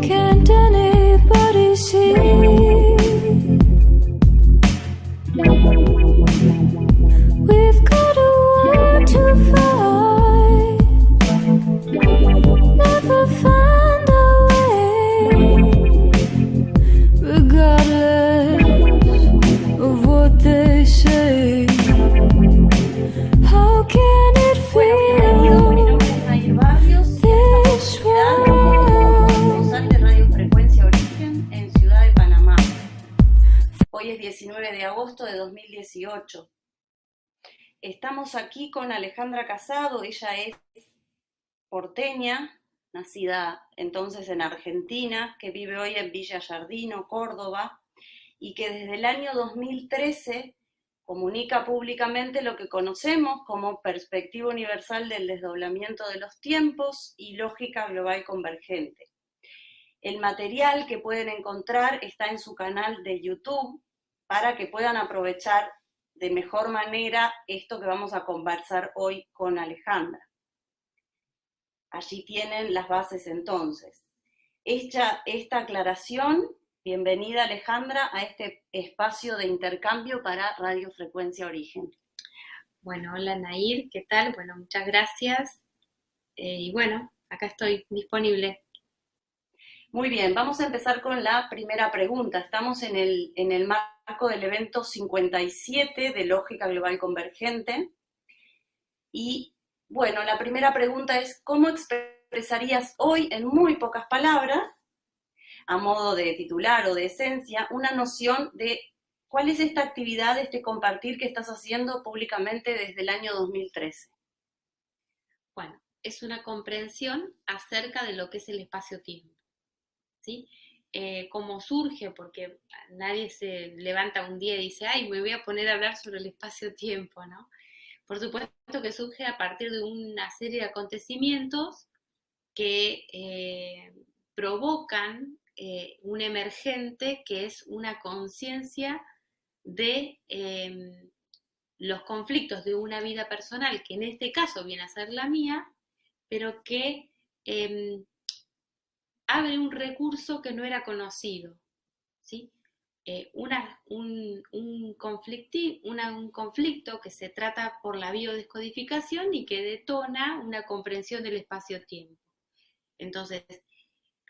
Can't anybody see? We've got a war to fight. Never find a way, regardless of what they say. How can it Bueno, mi feel nombre es Nair Barrios y this en esta oportunidad way? corresponsal de Radio Frecuencia Origen en Ciudad de Panamá. Hoy es 19 de agosto de 2018. Estamos aquí con Alejandra Casado. Ella es porteña, nacida entonces en Argentina, que vive hoy en Villa Giardino, Córdoba, y que desde el año 2013 comunica públicamente lo que conocemos como perspectiva universal del desdoblamiento de los tiempos y lógica global convergente. El material que pueden encontrar está en su canal de YouTube para que puedan aprovechar de mejor manera esto que vamos a conversar hoy con Alejandra. Allí tienen las bases entonces. Esta aclaración, bienvenida Alejandra a este espacio de intercambio para Radio Frecuencia Origen. Bueno, hola Nair, ¿qué tal? Bueno, muchas gracias. Y bueno, acá estoy disponible. Muy bien, vamos a empezar con la primera pregunta. Estamos en el marco del evento 57 de Lógica Global Convergente. Y bueno, la primera pregunta es, ¿cómo expresarías hoy en muy pocas palabras, a modo de titular o de esencia, una noción de cuál es esta actividad, este compartir que estás haciendo públicamente desde el año 2013? Bueno, es una comprensión acerca de lo que es el espacio-tiempo, ¿sí? Cómo surge, porque nadie se levanta un día y dice, ay, me voy a poner a hablar sobre el espacio-tiempo, ¿no? Por supuesto que surge a partir de una serie de acontecimientos que provocan un emergente que es una conciencia de los conflictos de una vida personal, que en este caso viene a ser la mía, pero que abre un recurso que no era conocido, ¿sí? Un conflicto que se trata por la biodescodificación y que detona una comprensión del espacio-tiempo. Entonces,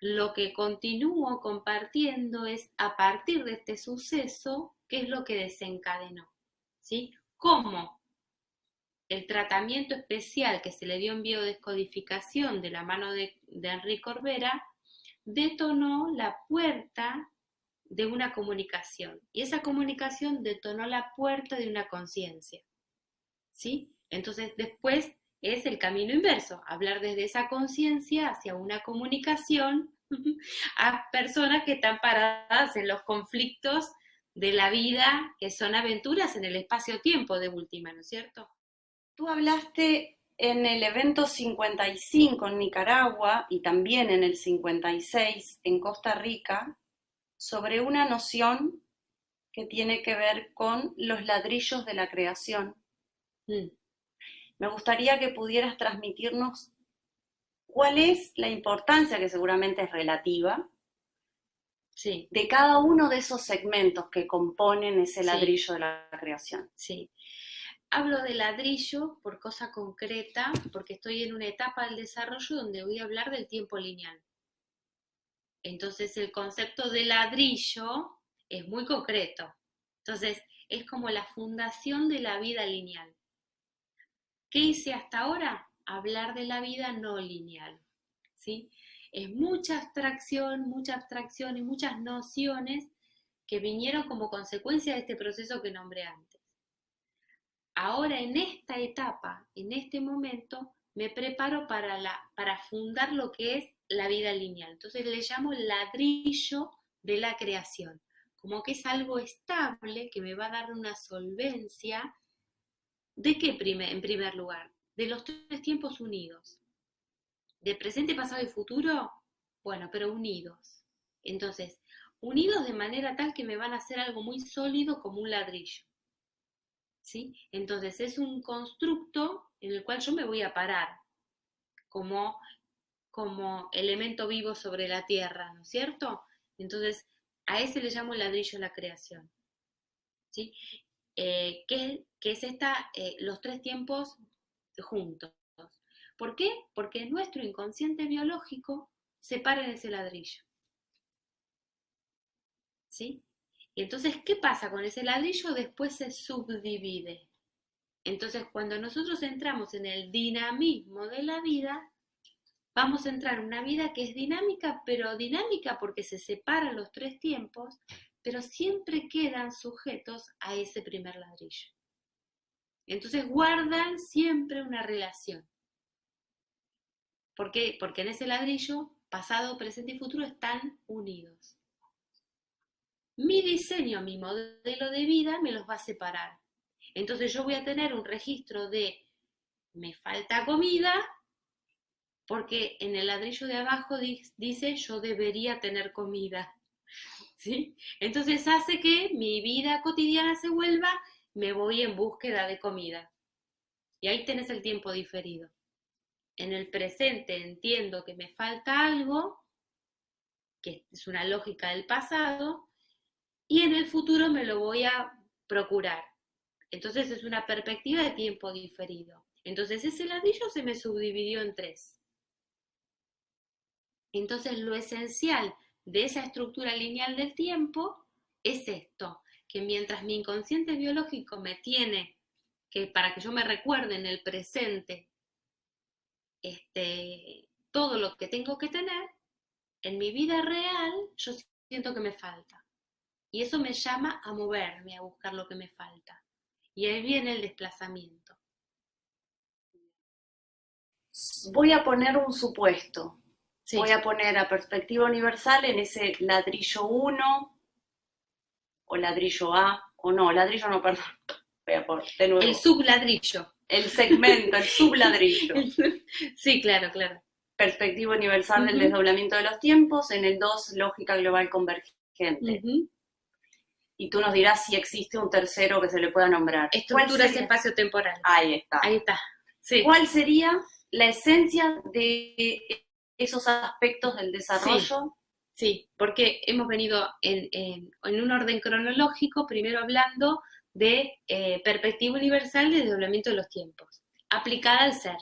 lo que continúo compartiendo es a partir de este suceso, qué es lo que desencadenó, ¿sí? Cómo el tratamiento especial que se le dio en biodescodificación de la mano de Henri Corbera detonó la puerta de una comunicación, y esa comunicación detonó la puerta de una conciencia, ¿sí? Entonces después es el camino inverso, hablar desde esa conciencia hacia una comunicación a personas que están paradas en los conflictos de la vida, que son aventuras en el espacio-tiempo de última, ¿no es cierto? Tú hablaste en el evento 55 en Nicaragua y también en el 56 en Costa Rica sobre una noción que tiene que ver con los ladrillos de la creación. Me gustaría que pudieras transmitirnos cuál es la importancia, que seguramente es relativa, sí, de cada uno de esos segmentos que componen ese sí, ladrillo de la creación. Sí. Hablo de ladrillo por cosa concreta, porque estoy en una etapa del desarrollo donde voy a hablar del tiempo lineal. Entonces el concepto de ladrillo es muy concreto. Entonces es como la fundación de la vida lineal. ¿Qué hice hasta ahora? Hablar de la vida no lineal, ¿sí? Es mucha abstracción y muchas nociones que vinieron como consecuencia de este proceso que nombré antes. Ahora en esta etapa, en este momento, me preparo para fundar lo que es la vida lineal. Entonces le llamo ladrillo de la creación, como que es algo estable que me va a dar una solvencia. ¿De qué en primer lugar? De los tres tiempos unidos. De presente, pasado y futuro, bueno, pero unidos. Entonces, unidos de manera tal que me van a hacer algo muy sólido como un ladrillo. ¿Sí? Entonces es un constructo en el cual yo me voy a parar como elemento vivo sobre la tierra, ¿no es cierto? Entonces a ese le llamo el ladrillo de la creación. ¿Sí? Que es los tres tiempos juntos. ¿Por qué? Porque nuestro inconsciente biológico se para en ese ladrillo. ¿Sí? Y entonces, ¿qué pasa con ese ladrillo? Después se subdivide. Entonces, cuando nosotros entramos en el dinamismo de la vida, vamos a entrar en una vida que es dinámica, pero dinámica porque se separan los tres tiempos, pero siempre quedan sujetos a ese primer ladrillo. Entonces, guardan siempre una relación. ¿Por qué? Porque en ese ladrillo, pasado, presente y futuro están unidos. Mi diseño, mi modelo de vida me los va a separar. Entonces yo voy a tener un registro de me falta comida, porque en el ladrillo de abajo dice yo debería tener comida. ¿Sí? Entonces hace que mi vida cotidiana se vuelva me voy en búsqueda de comida. Y ahí tenés el tiempo diferido. En el presente entiendo que me falta algo, que es una lógica del pasado, y en el futuro me lo voy a procurar. Entonces es una perspectiva de tiempo diferido. Entonces ese ladrillo se me subdividió en tres. Entonces lo esencial de esa estructura lineal del tiempo es esto, que mientras mi inconsciente biológico me tiene, que para que yo me recuerde en el presente todo lo que tengo que tener, en mi vida real yo siento que me falta. Y eso me llama a moverme, a buscar lo que me falta. Y ahí viene el desplazamiento. Voy a poner un supuesto. Sí. Voy a poner a perspectiva universal en ese ladrillo 1, o ladrillo A, o no, ladrillo no, perdón. Voy a poner de nuevo. El subladrillo. El segmento, el subladrillo. Sí, claro, claro. Perspectiva universal del desdoblamiento de los tiempos. En el 2, lógica global convergente. Y tú nos dirás si existe un tercero que se le pueda nombrar. Estructuras espacio-temporales. Ahí está. Ahí está. Sí. ¿Cuál sería la esencia de esos aspectos del desarrollo? Sí, porque hemos venido en un orden cronológico, primero hablando de perspectiva universal de desdoblamiento de los tiempos, aplicada al ser.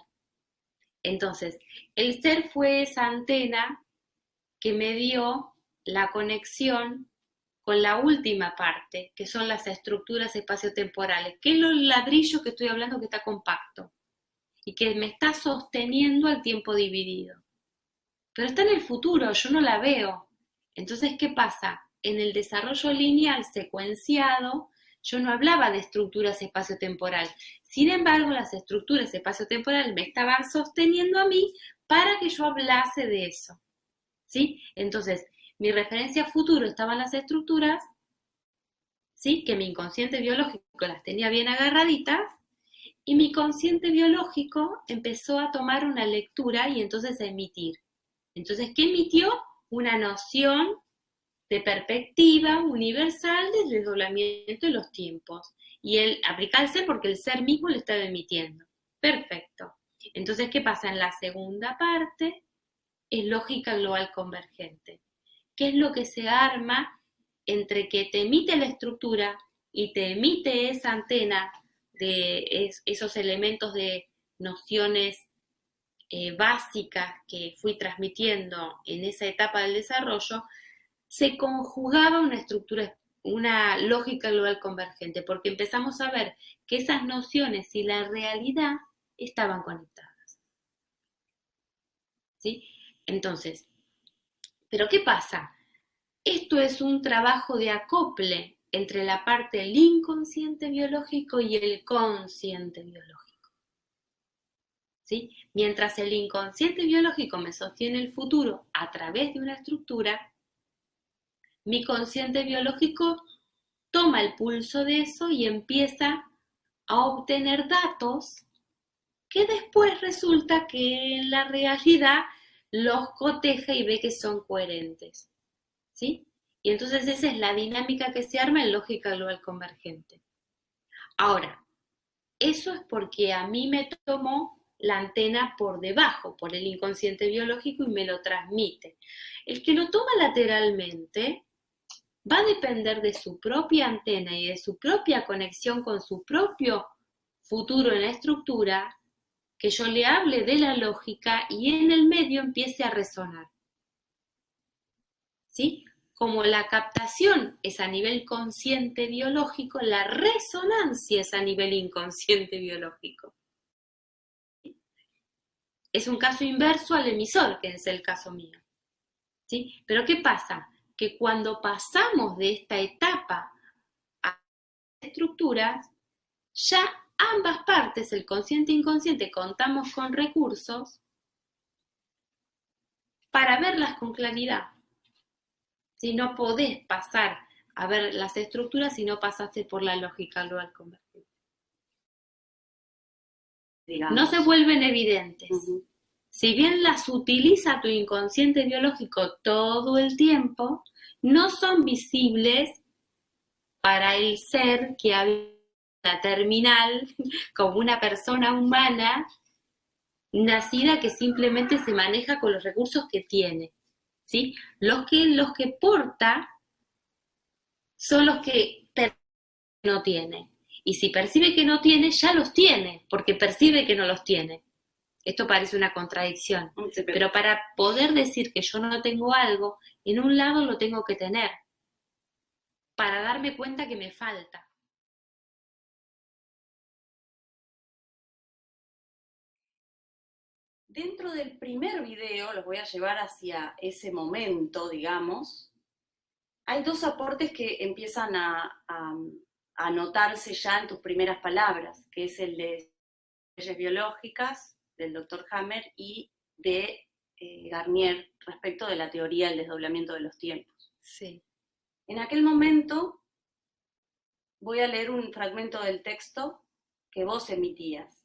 Entonces, el ser fue esa antena que me dio la conexión con la última parte, que son las estructuras espaciotemporales, que es el ladrillo que estoy hablando que está compacto y que me está sosteniendo al tiempo dividido. Pero está en el futuro, yo no la veo. Entonces, ¿qué pasa? En el desarrollo lineal secuenciado, yo no hablaba de estructuras espaciotemporales. Sin embargo, las estructuras espaciotemporales me estaban sosteniendo a mí para que yo hablase de eso. ¿Sí? Entonces, mi referencia a futuro estaban las estructuras, ¿sí? Que mi inconsciente biológico las tenía bien agarraditas, y mi consciente biológico empezó a tomar una lectura y entonces a emitir. Entonces, ¿qué emitió? Una noción de perspectiva universal del desdoblamiento de los tiempos. Y él aplicarse porque el ser mismo lo estaba emitiendo. Perfecto. Entonces, ¿qué pasa? En la segunda parte es lógica global convergente. ¿Qué es lo que se arma entre que te emite la estructura y te emite esa antena de esos elementos de nociones básicas que fui transmitiendo en esa etapa del desarrollo? Se conjugaba una estructura, una lógica global convergente, porque empezamos a ver que esas nociones y la realidad estaban conectadas. ¿Sí? Entonces, ¿pero qué pasa? Esto es un trabajo de acople entre la parte del inconsciente biológico y el consciente biológico. ¿Sí? Mientras el inconsciente biológico me sostiene el futuro a través de una estructura, mi consciente biológico toma el pulso de eso y empieza a obtener datos que después resulta que en la realidad los coteja y ve que son coherentes. ¿Sí? Y entonces esa es la dinámica que se arma en lógica global convergente. Ahora, eso es porque a mí me tomó la antena por debajo, por el inconsciente biológico y me lo transmite. El que lo toma lateralmente va a depender de su propia antena y de su propia conexión con su propio futuro en la estructura, que yo le hable de la lógica y en el medio empiece a resonar. ¿Sí? Como la captación es a nivel consciente biológico, la resonancia es a nivel inconsciente biológico. Es un caso inverso al emisor, que es el caso mío. ¿Sí? Pero ¿qué pasa? Que cuando pasamos de esta etapa a estructuras, ya ambas partes, el consciente e inconsciente, contamos con recursos para verlas con claridad. Si no podés pasar a ver las estructuras si no pasaste por la lógica global convergente. No se vuelven evidentes. Ujú. Si bien las utiliza tu inconsciente biológico todo el tiempo, no son visibles para el ser que habita la terminal como una persona humana nacida que simplemente se maneja con los recursos que tiene. ¿Sí? Los que porta son los que no tiene. Y si percibe que no tiene, ya los tiene, porque percibe que no los tiene. Esto parece una contradicción. Sí, Pero para poder decir que yo no tengo algo, en un lado lo tengo que tener, para darme cuenta que me falta. Dentro del primer video, los voy a llevar hacia ese momento, digamos, hay dos aportes que empiezan a notarse ya en tus primeras palabras, que es el de leyes biológicas, del Dr. Hammer, y de Garnier, respecto de la teoría del desdoblamiento de los tiempos. Sí. En aquel momento, voy a leer un fragmento del texto que vos emitías.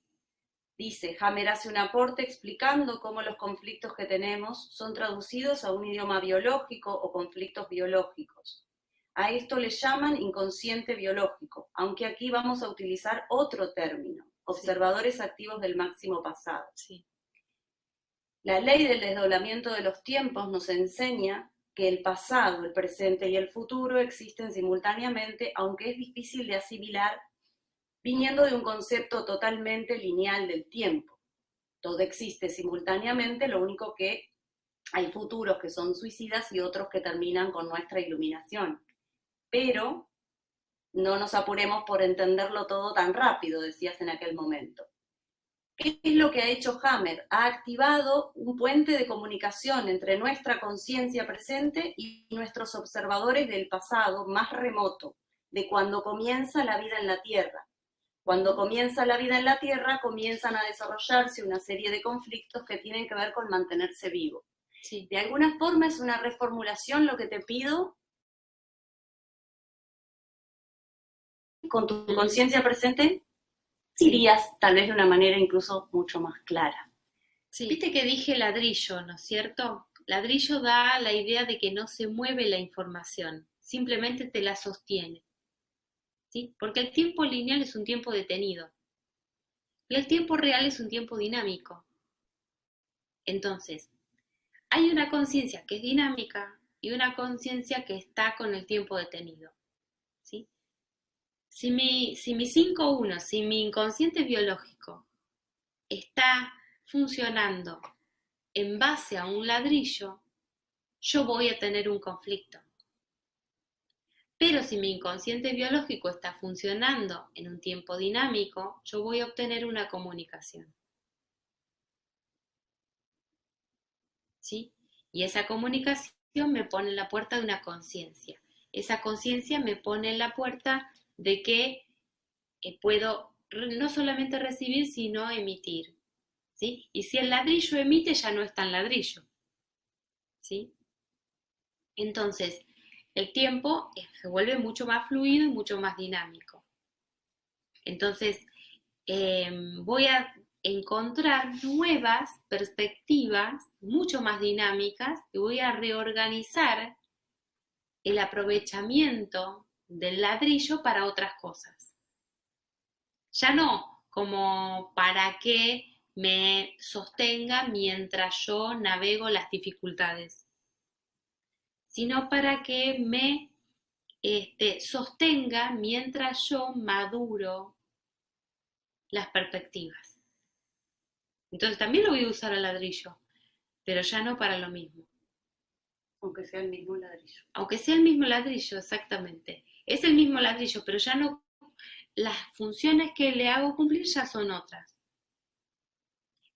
Dice, Hammer hace un aporte explicando cómo los conflictos que tenemos son traducidos a un idioma biológico o conflictos biológicos. A esto le llaman inconsciente biológico, aunque aquí vamos a utilizar otro término, observadores activos del máximo pasado. Sí. La ley del desdoblamiento de los tiempos nos enseña que el pasado, el presente y el futuro existen simultáneamente, aunque es difícil de asimilar viniendo de un concepto totalmente lineal del tiempo. Todo existe simultáneamente, lo único que hay futuros que son suicidas y otros que terminan con nuestra iluminación. Pero no nos apuremos por entenderlo todo tan rápido, decías en aquel momento. ¿Qué es lo que ha hecho Hammer? Ha activado un puente de comunicación entre nuestra conciencia presente y nuestros observadores del pasado más remoto, de cuando comienza la vida en la Tierra. Cuando comienza la vida en la Tierra, comienzan a desarrollarse una serie de conflictos que tienen que ver con mantenerse vivo. Sí. De alguna forma es una reformulación lo que te pido con tu conciencia presente, dirías tal vez de una manera incluso mucho más clara. Sí. Viste que dije ladrillo, ¿no es cierto? Ladrillo da la idea de que no se mueve la información, simplemente te la sostiene. ¿Sí? Porque el tiempo lineal es un tiempo detenido y el tiempo real es un tiempo dinámico. Entonces, hay una conciencia que es dinámica y una conciencia que está con el tiempo detenido. ¿Sí? Si mi 5-1, si mi inconsciente biológico está funcionando en base a un ladrillo, yo voy a tener un conflicto. Pero si mi inconsciente biológico está funcionando en un tiempo dinámico, yo voy a obtener una comunicación. ¿Sí? Y esa comunicación me pone en la puerta de una conciencia. Esa conciencia me pone en la puerta de que puedo no solamente recibir, sino emitir. ¿Sí? Y si el ladrillo emite, ya no es tan ladrillo. ¿Sí? Entonces, el tiempo se vuelve mucho más fluido y mucho más dinámico. Entonces, voy a encontrar nuevas perspectivas mucho más dinámicas y voy a reorganizar el aprovechamiento del ladrillo para otras cosas. Ya no como para que me sostenga mientras yo navego las dificultades, sino para que me sostenga mientras yo maduro las perspectivas. Entonces también lo voy a usar al ladrillo, pero ya no para lo mismo. Aunque sea el mismo ladrillo. Aunque sea el mismo ladrillo, exactamente. Es el mismo ladrillo, pero ya no, las funciones que le hago cumplir ya son otras.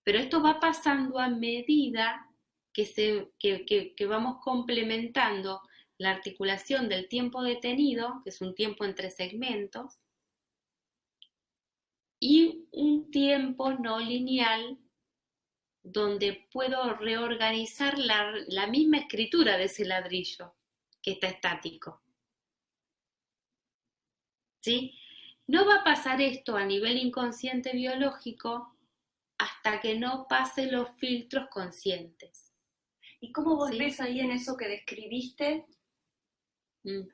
Pero esto va pasando a medida que vamos complementando la articulación del tiempo detenido, que es un tiempo entre segmentos, y un tiempo no lineal donde puedo reorganizar la misma escritura de ese ladrillo que está estático. ¿Sí? No va a pasar esto a nivel inconsciente biológico hasta que no pase los filtros conscientes. ¿Y cómo vos ¿Sí? ves ahí en eso que describiste? Mm.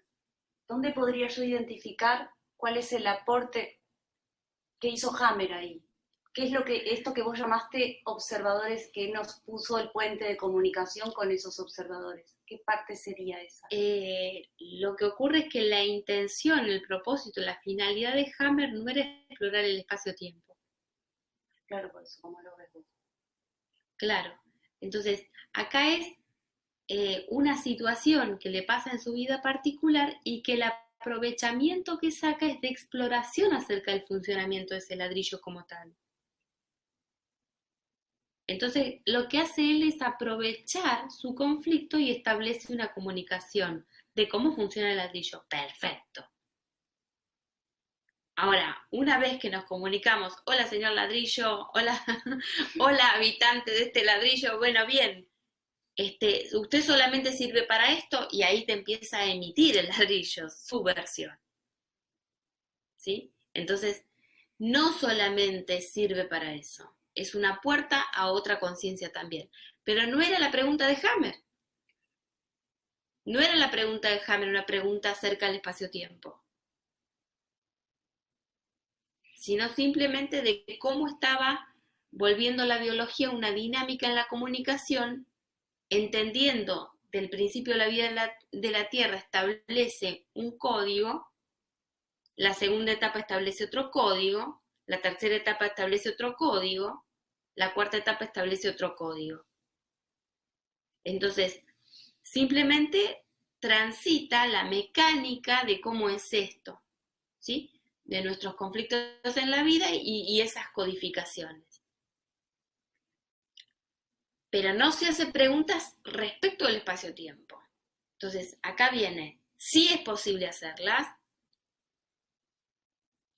¿Dónde podría yo identificar cuál es el aporte que hizo Hammer ahí? ¿Qué es esto que vos llamaste observadores, que nos puso el puente de comunicación con esos observadores? ¿Qué parte sería esa? Lo que ocurre es que la intención, el propósito, la finalidad de Hammer no era explorar el espacio-tiempo. Claro, por eso, ¿cómo lo ves vos? Claro. Entonces, acá es una situación que le pasa en su vida particular y que el aprovechamiento que saca es de exploración acerca del funcionamiento de ese ladrillo como tal. Entonces, lo que hace él es aprovechar su conflicto y establece una comunicación de cómo funciona el ladrillo. Perfecto. Ahora, una vez que nos comunicamos, hola señor ladrillo, hola, hola habitante de este ladrillo, bueno, bien, usted solamente sirve para esto, y ahí te empieza a emitir el ladrillo, su versión. ¿Sí? Entonces, no solamente sirve para eso, es una puerta a otra conciencia también. Pero no era la pregunta de Hammer. No era la pregunta de Hammer una pregunta acerca del espacio-tiempo, sino simplemente de cómo estaba volviendo la biología una dinámica en la comunicación, entendiendo del principio de la vida de la Tierra establece un código, la segunda etapa establece otro código, la tercera etapa establece otro código, la cuarta etapa establece otro código. Entonces, simplemente transita la mecánica de cómo es esto, ¿sí? De nuestros conflictos en la vida y esas codificaciones. Pero no se hace preguntas respecto al espacio-tiempo. Entonces, acá viene, sí es posible hacerlas,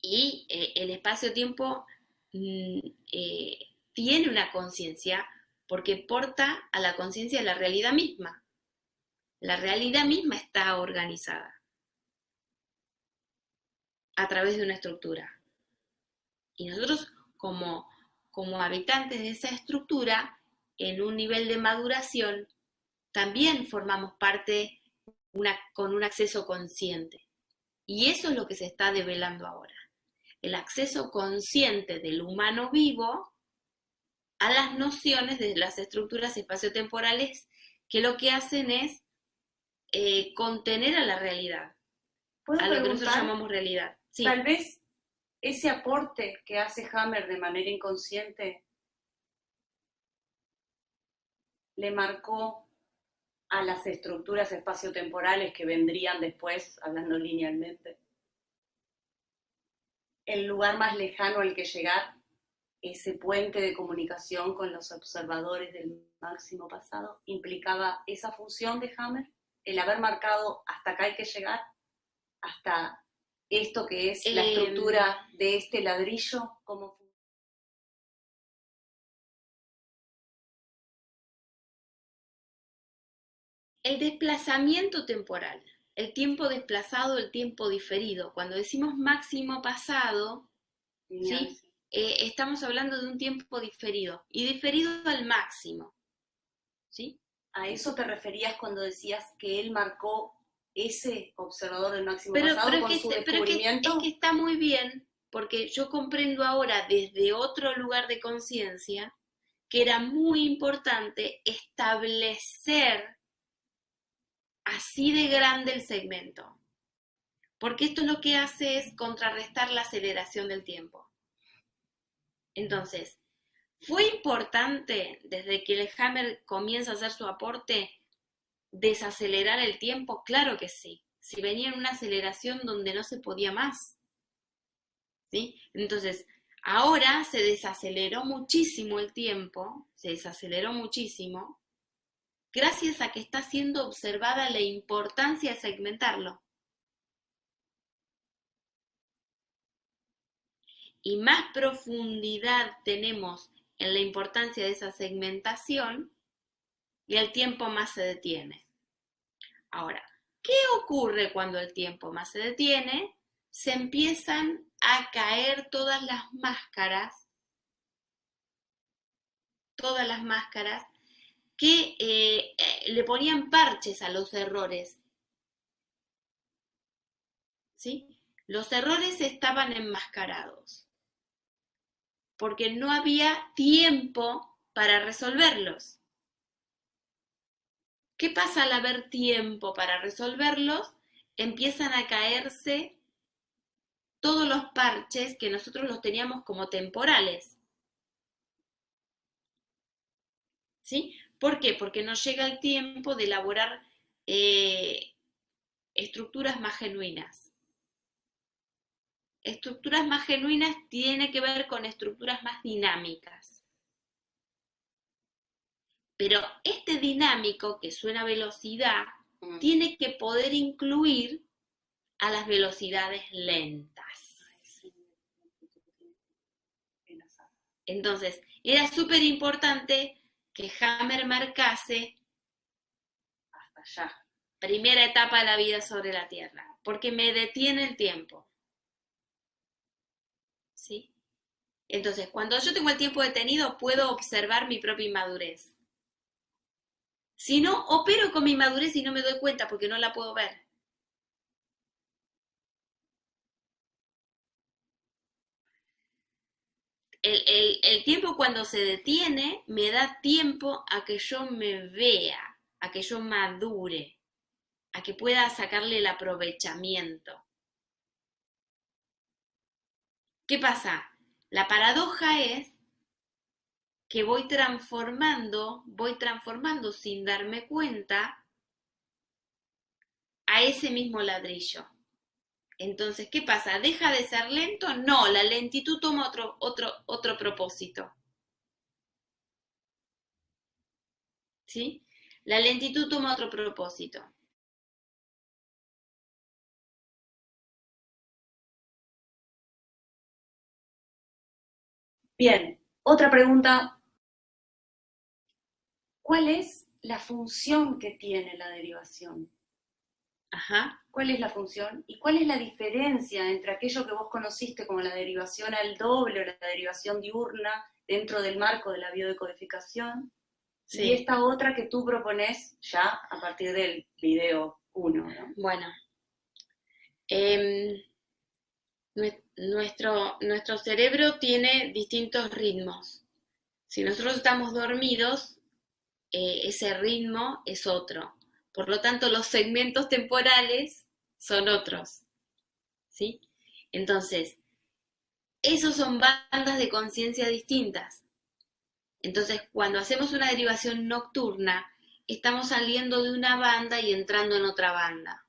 y el espacio-tiempo tiene una conciencia porque porta a la conciencia de la realidad misma. La realidad misma está organizada a través de una estructura. Y nosotros, como habitantes de esa estructura, en un nivel de maduración, también formamos parte con un acceso consciente. Y eso es lo que se está develando ahora. El acceso consciente del humano vivo a las nociones de las estructuras espaciotemporales que lo que hacen es contener a la realidad, ¿Puedo a lo que preguntar? nosotros llamamos realidad. Sí. Tal vez ese aporte que hace Hammer de manera inconsciente le marcó a las estructuras espaciotemporales que vendrían después, hablando linealmente, el lugar más lejano al que llegar, ese puente de comunicación con los observadores del máximo pasado, implicaba esa función de Hammer, el haber marcado hasta acá hay que llegar, hasta esto que es la estructura de este ladrillo, como el desplazamiento temporal, el tiempo desplazado, el tiempo diferido. Cuando decimos máximo pasado, ¿sí? Estamos hablando de un tiempo diferido, y diferido al máximo, ¿sí? ¿A eso te referías cuando decías que él marcó ese observador del máximo Pero pasado es con que, su es descubrimiento. que está muy bien, porque yo comprendo ahora desde otro lugar de conciencia que era muy importante establecer así de grande el segmento. Porque esto lo que hace es contrarrestar la aceleración del tiempo. Entonces, ¿fue importante desde que el Hammer comienza a hacer su aporte desacelerar el tiempo? Claro que sí. Si venía en una aceleración donde no se podía más. ¿Sí? Entonces, ahora se desaceleró muchísimo el tiempo, se desaceleró muchísimo, gracias a que está siendo observada la importancia de segmentarlo. Y más profundidad tenemos en la importancia de esa segmentación y el tiempo más se detiene. Ahora, ¿qué ocurre cuando el tiempo más se detiene? Se empiezan a caer todas las máscaras que le ponían parches a los errores. ¿Sí? Los errores estaban enmascarados porque no había tiempo para resolverlos. ¿Qué pasa al haber tiempo para resolverlos? Empiezan a caerse todos los parches que nosotros los teníamos como temporales. ¿Sí? ¿Por qué? Porque nos llega el tiempo de elaborar estructuras más genuinas. Estructuras más genuinas tiene que ver con estructuras más dinámicas. Pero este dinámico, que suena a velocidad, tiene que poder incluir a las velocidades lentas. Entonces, era súper importante que Hammer marcase Hasta allá. primera etapa de la vida sobre la Tierra, porque me detiene el tiempo. ¿Sí? Entonces, cuando yo tengo el tiempo detenido, puedo observar mi propia inmadurez. Si no, opero con mi inmadurez y no me doy cuenta porque no la puedo ver. El tiempo cuando se detiene me da tiempo a que yo me vea, a que yo madure, a que pueda sacarle el aprovechamiento. ¿Qué pasa? La paradoja es que voy transformando sin darme cuenta a ese mismo ladrillo. Entonces, ¿qué pasa? ¿Deja de ser lento? No, la lentitud toma otro propósito. ¿Sí? La lentitud toma otro propósito. Bien, otra pregunta. ¿Cuál es la función que tiene la derivación? Ajá. ¿Cuál es la función? ¿Y cuál es la diferencia entre aquello que vos conociste como la derivación al doble o la derivación diurna dentro del marco de la biodecodificación? Sí. Y esta otra que tú propones ya a partir del video 1, ¿no? Bueno, nuestro cerebro tiene distintos ritmos. Si nosotros estamos dormidos, ese ritmo es otro. Por lo tanto, los segmentos temporales son otros. ¿Sí? Entonces, esos son bandas de conciencia distintas. Entonces, cuando hacemos una derivación nocturna, estamos saliendo de una banda y entrando en otra banda.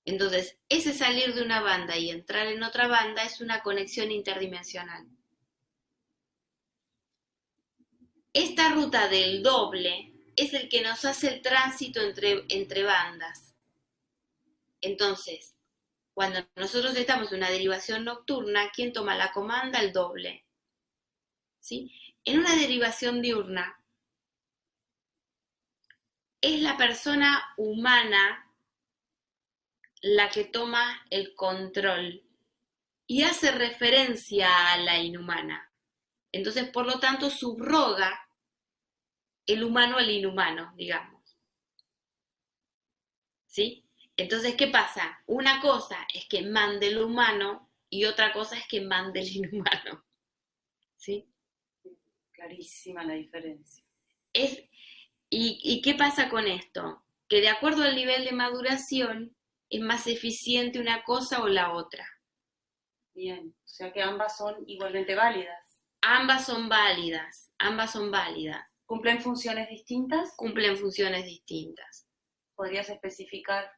Entonces, ese salir de una banda y entrar en otra banda es una conexión interdimensional. Esta ruta del doble es el que nos hace el tránsito entre bandas. Entonces, cuando nosotros estamos en una derivación nocturna, ¿quién toma la comanda? El doble. ¿Sí? En una derivación diurna, es la persona humana la que toma el control y hace referencia a la inhumana. Entonces, por lo tanto, subroga el humano al inhumano, digamos. ¿Sí? Entonces, ¿qué pasa? Una cosa es que mande lo humano y otra cosa es que mande el inhumano. ¿Sí? Clarísima la diferencia. ¿Y qué pasa con esto? Que de acuerdo al nivel de maduración es más eficiente una cosa o la otra. Bien, o sea que ambas son igualmente válidas. Ambas son válidas, ambas son válidas. ¿Cumplen funciones distintas? Cumplen funciones distintas. ¿Podrías especificar?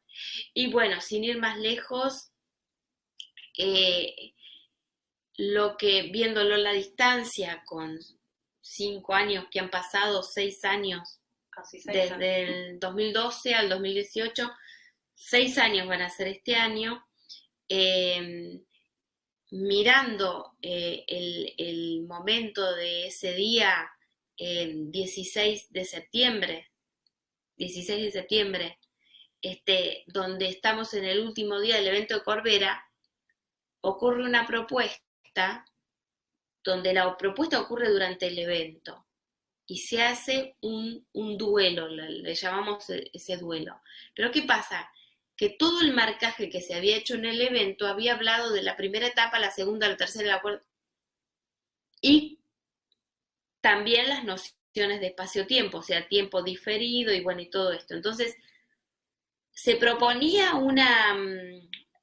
Y bueno, sin ir más lejos, viéndolo a la distancia, con 5 años que han pasado, 6 años, Casi 6 años. desde el 2012 al 2018, 6 años van a ser este año, mirando el momento de ese día, 16 de septiembre, donde estamos en el último día del evento de Corbera, ocurre una propuesta, donde la propuesta ocurre durante el evento, y se hace un duelo, le llamamos ese duelo. Pero ¿qué pasa? Que todo el marcaje que se había hecho en el evento había hablado de la primera etapa, la segunda, la tercera, la cuarta, y también las nociones de espacio-tiempo, o sea, tiempo diferido y bueno, y todo esto. Entonces, se proponía una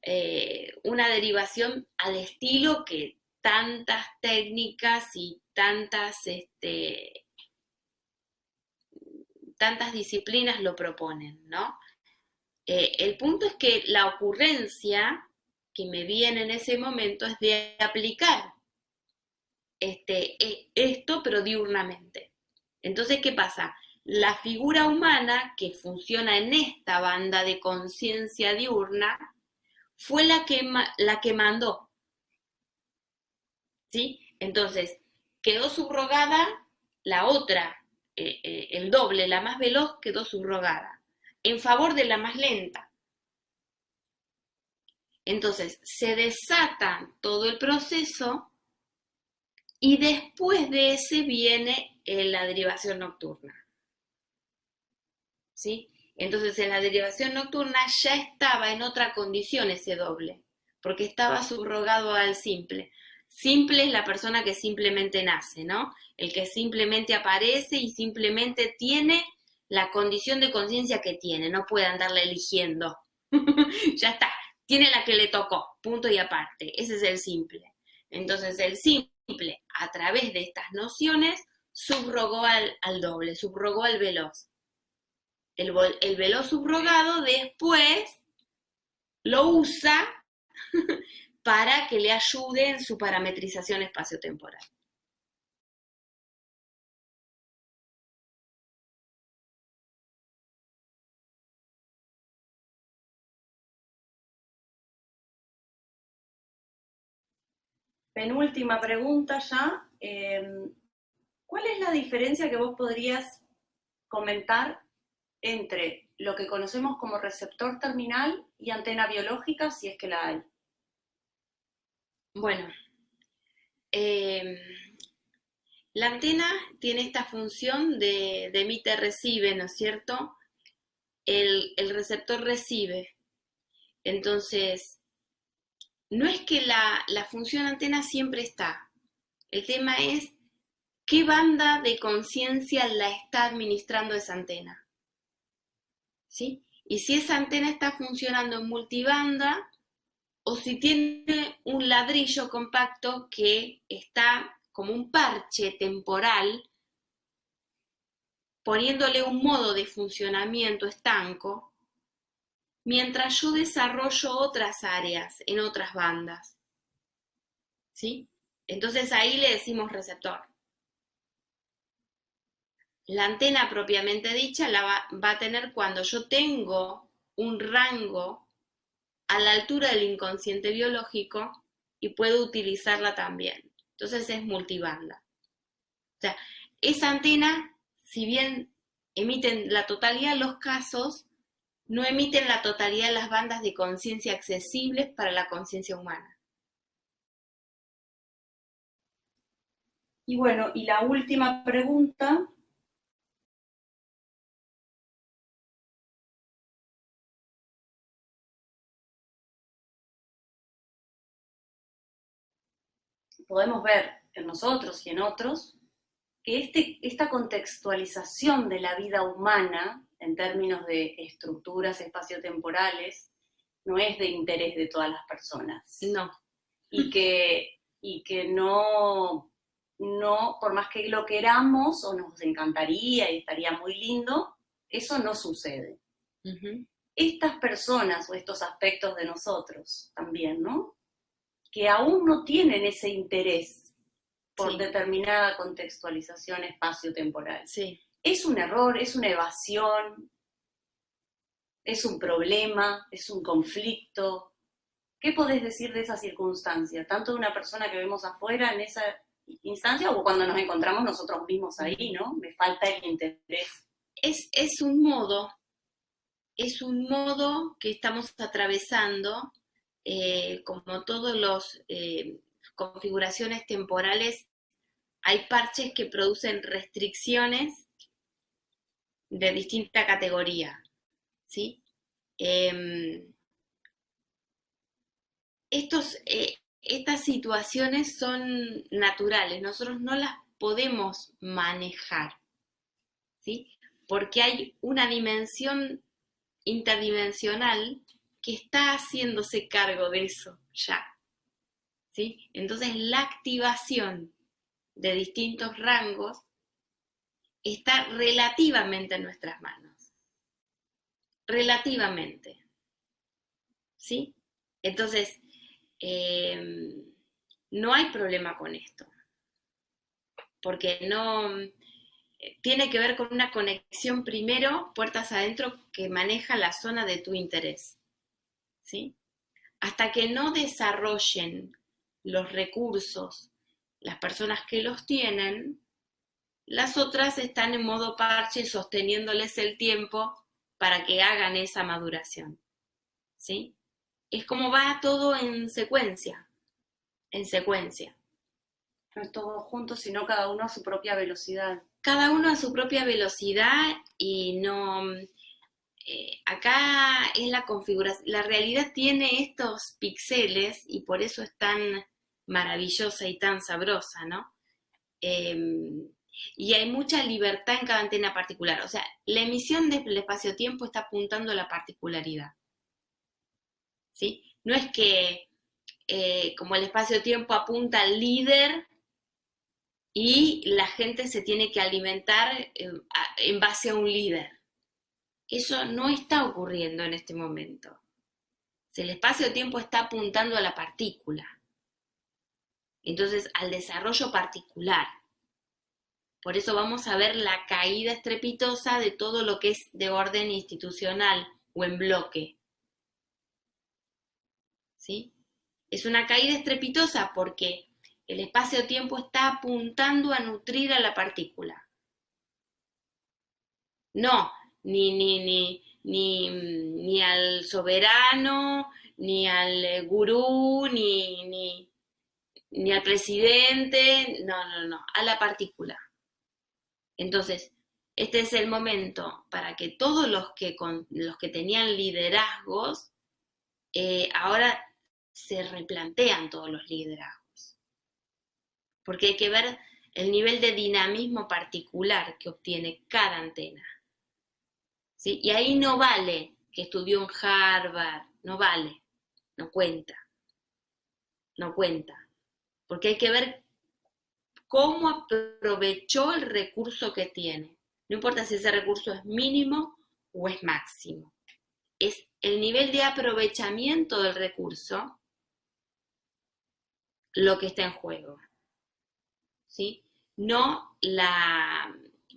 derivación al estilo que tantas técnicas y tantas disciplinas lo proponen, ¿no? El punto es que la ocurrencia que me viene en ese momento es de aplicar esto, pero diurnamente. Entonces, ¿qué pasa? La figura humana que funciona en esta banda de conciencia diurna fue la que mandó, ¿sí? Entonces, quedó subrogada la otra, el doble, la más veloz quedó subrogada, en favor de la más lenta. Entonces, se desata todo el proceso y después de ese viene la derivación nocturna. ¿Sí? Entonces, en la derivación nocturna ya estaba en otra condición ese doble, porque estaba subrogado al simple. Simple es la persona que simplemente nace, ¿no? El que simplemente aparece y simplemente tiene la condición de conciencia que tiene, no puede andarla eligiendo. Ya está, tiene la que le tocó, punto y aparte. Ese es el simple. Entonces, el simple, a través de estas nociones, subrogó al doble, subrogó al veloz. El veloz subrogado después lo usa para que le ayude en su parametrización espaciotemporal. Penúltima pregunta ya. ¿Cuál es la diferencia que vos podrías comentar entre lo que conocemos como receptor terminal y antena biológica, si es que la hay? Bueno, la antena tiene esta función de emite-recibe, ¿no es cierto? El receptor recibe. Entonces, no es que la función antena siempre está. El tema es qué banda de conciencia la está administrando esa antena. ¿Sí? Y si esa antena está funcionando en multibanda o si tiene un ladrillo compacto que está como un parche temporal, poniéndole un modo de funcionamiento estanco, mientras yo desarrollo otras áreas en otras bandas. ¿Sí? Entonces ahí le decimos receptor. La antena propiamente dicha la va a tener cuando yo tengo un rango a la altura del inconsciente biológico y puedo utilizarla también. Entonces es multibanda. O sea, esa antena, si bien emiten la totalidad de los casos, no emiten la totalidad de las bandas de conciencia accesibles para la conciencia humana. Y bueno, y la última pregunta podemos ver en nosotros y en otros que esta contextualización de la vida humana en términos de estructuras espaciotemporales no es de interés de todas las personas. No. Y que no, por más que lo queramos o nos encantaría y estaría muy lindo, eso no sucede. Uh-huh. Estas personas o estos aspectos de nosotros también, ¿no? Que aún no tienen ese interés por determinada contextualización espacio-temporal. Sí. Es un error, es una evasión, es un problema, es un conflicto. ¿Qué podés decir de esa circunstancia? Tanto de una persona que vemos afuera en esa instancia o cuando nos encontramos nosotros mismos ahí, ¿no? Me falta el interés. Es un modo que estamos atravesando, como todos los configuraciones temporales, hay parches que producen restricciones de distinta categoría, ¿sí? Estas situaciones son naturales, nosotros no las podemos manejar, ¿sí? Porque hay una dimensión interdimensional que está haciéndose cargo de eso ya, ¿sí? Entonces la activación de distintos rangos está relativamente en nuestras manos, relativamente, ¿sí? Entonces, no hay problema con esto, porque no tiene que ver con una conexión primero, puertas adentro, que maneja la zona de tu interés, ¿sí? Hasta que no desarrollen los recursos las personas que los tienen, las otras están en modo parche sosteniéndoles el tiempo para que hagan esa maduración, ¿sí? Es como va todo en secuencia, en secuencia. No es todo junto, sino cada uno a su propia velocidad. Cada uno a su propia velocidad y no... acá es la configuración, la realidad tiene estos píxeles y por eso es tan maravillosa y tan sabrosa, ¿no? Y hay mucha libertad en cada antena particular. O sea, la emisión del espacio-tiempo está apuntando a la particularidad, ¿sí? No es que como el espacio-tiempo apunta al líder y la gente se tiene que alimentar en base a un líder. Eso no está ocurriendo en este momento. El espacio-tiempo está apuntando a la partícula. Entonces, al desarrollo particular. Por eso vamos a ver la caída estrepitosa de todo lo que es de orden institucional o en bloque. ¿Sí? Es una caída estrepitosa porque el espacio-tiempo está apuntando a nutrir a la partícula. No, ni al soberano, ni al gurú, ni al presidente, no, a la partícula. Entonces, este es el momento para que todos los que tenían liderazgos, ahora se replantean todos los liderazgos. Porque hay que ver el nivel de dinamismo particular que obtiene cada antena. ¿Sí? Y ahí no vale que estudió en Harvard, no vale, no cuenta. Porque hay que ver cómo aprovechó el recurso que tiene. No importa si ese recurso es mínimo o es máximo. Es el nivel de aprovechamiento del recurso lo que está en juego. ¿Sí?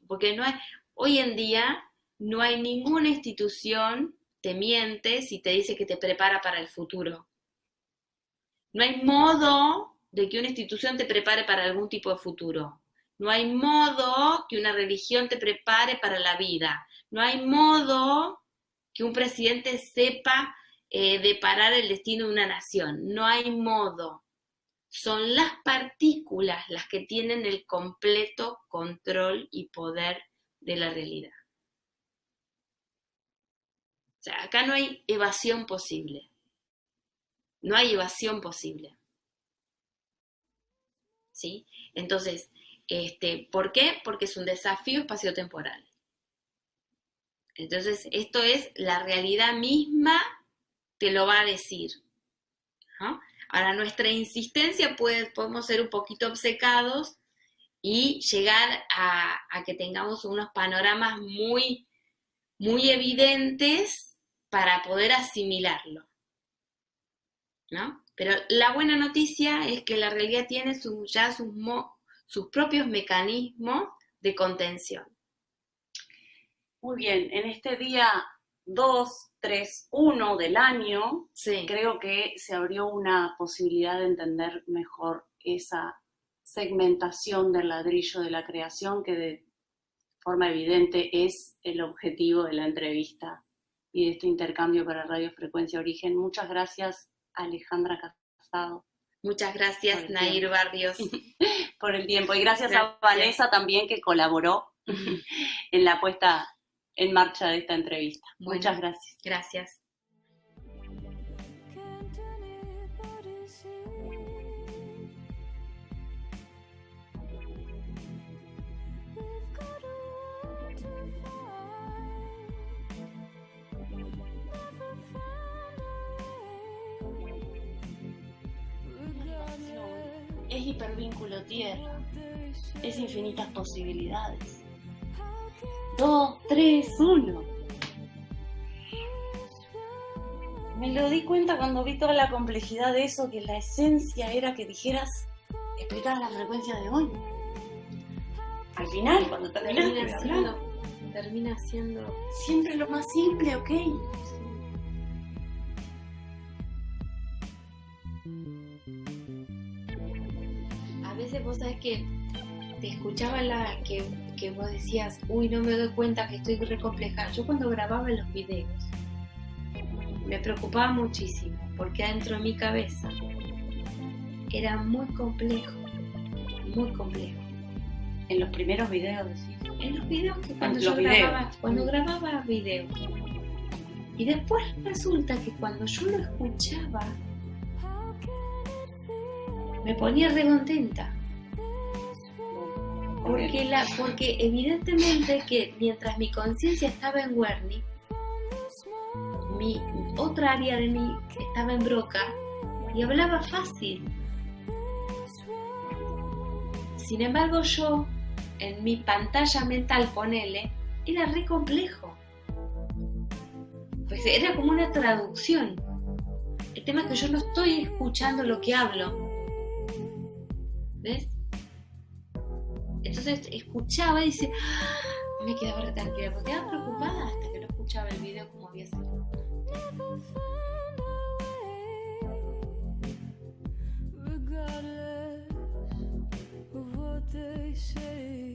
Porque no hay, hoy en día no hay ninguna institución te miente si te dice que te prepara para el futuro. No hay modo de que una institución te prepare para algún tipo de futuro. No hay modo que una religión te prepare para la vida. No hay modo que un presidente sepa deparar el destino de una nación. No hay modo. Son las partículas las que tienen el completo control y poder de la realidad. O sea, acá no hay evasión posible. No hay evasión posible. ¿sí? Entonces, ¿por qué? Porque es un desafío espaciotemporal. Entonces, esto es la realidad misma, te lo va a decir, ¿no? Ahora, nuestra insistencia podemos ser un poquito obcecados y llegar a que tengamos unos panoramas muy, muy evidentes para poder asimilarlo, ¿no? Pero la buena noticia es que la realidad tiene sus propios mecanismos de contención. Muy bien, en este día 2, 3, 1 del año, Sí. creo que se abrió una posibilidad de entender mejor esa segmentación del ladrillo de la creación que de forma evidente es el objetivo de la entrevista y de este intercambio para Radio Frecuencia Origen. Muchas gracias, Alejandra Casado. Muchas gracias, Por el Nair tiempo. Barrios. Por el tiempo. Y gracias a Gracias. Vanessa también, que colaboró en la puesta en marcha de esta entrevista. Bueno. Muchas gracias. Gracias. Can't anybody see? We've got a war to fight. Never found a way. Regardless Es hipervínculo tierra, what they say. es infinitas posibilidades. How can 2, 3, 1. this world Me lo di cuenta cuando vi toda la complejidad de eso, que la esencia era que dijeras, explicaras la frecuencia de hoy. Al final, cuando terminaste de hablar, Termina siendo siempre lo más simple, ¿ok? A veces vos sabés que te escuchaba que vos decías, uy, no me doy cuenta que estoy re compleja. Yo cuando grababa los videos me preocupaba muchísimo porque adentro de mi cabeza era muy complejo, muy complejo. En los primeros videos decís. En los videos que cuando Los yo videos. grababa videos. Y después resulta que cuando yo lo escuchaba how can it feel me ponía re contenta. this Porque evidentemente que mientras mi conciencia estaba en Wernicke, mi otra área de mí estaba en Broca y hablaba fácil. Sin embargo, yo, en mi pantalla mental, ponele, era re complejo. Pues era como una traducción. El tema es que yo no estoy escuchando lo que hablo. ¿Ves? Entonces escuchaba y dice, "Ah", me quedaba re tranquila, porque quedaba preocupada hasta que no escuchaba el video como había salido. never found a way, regardless of what they say.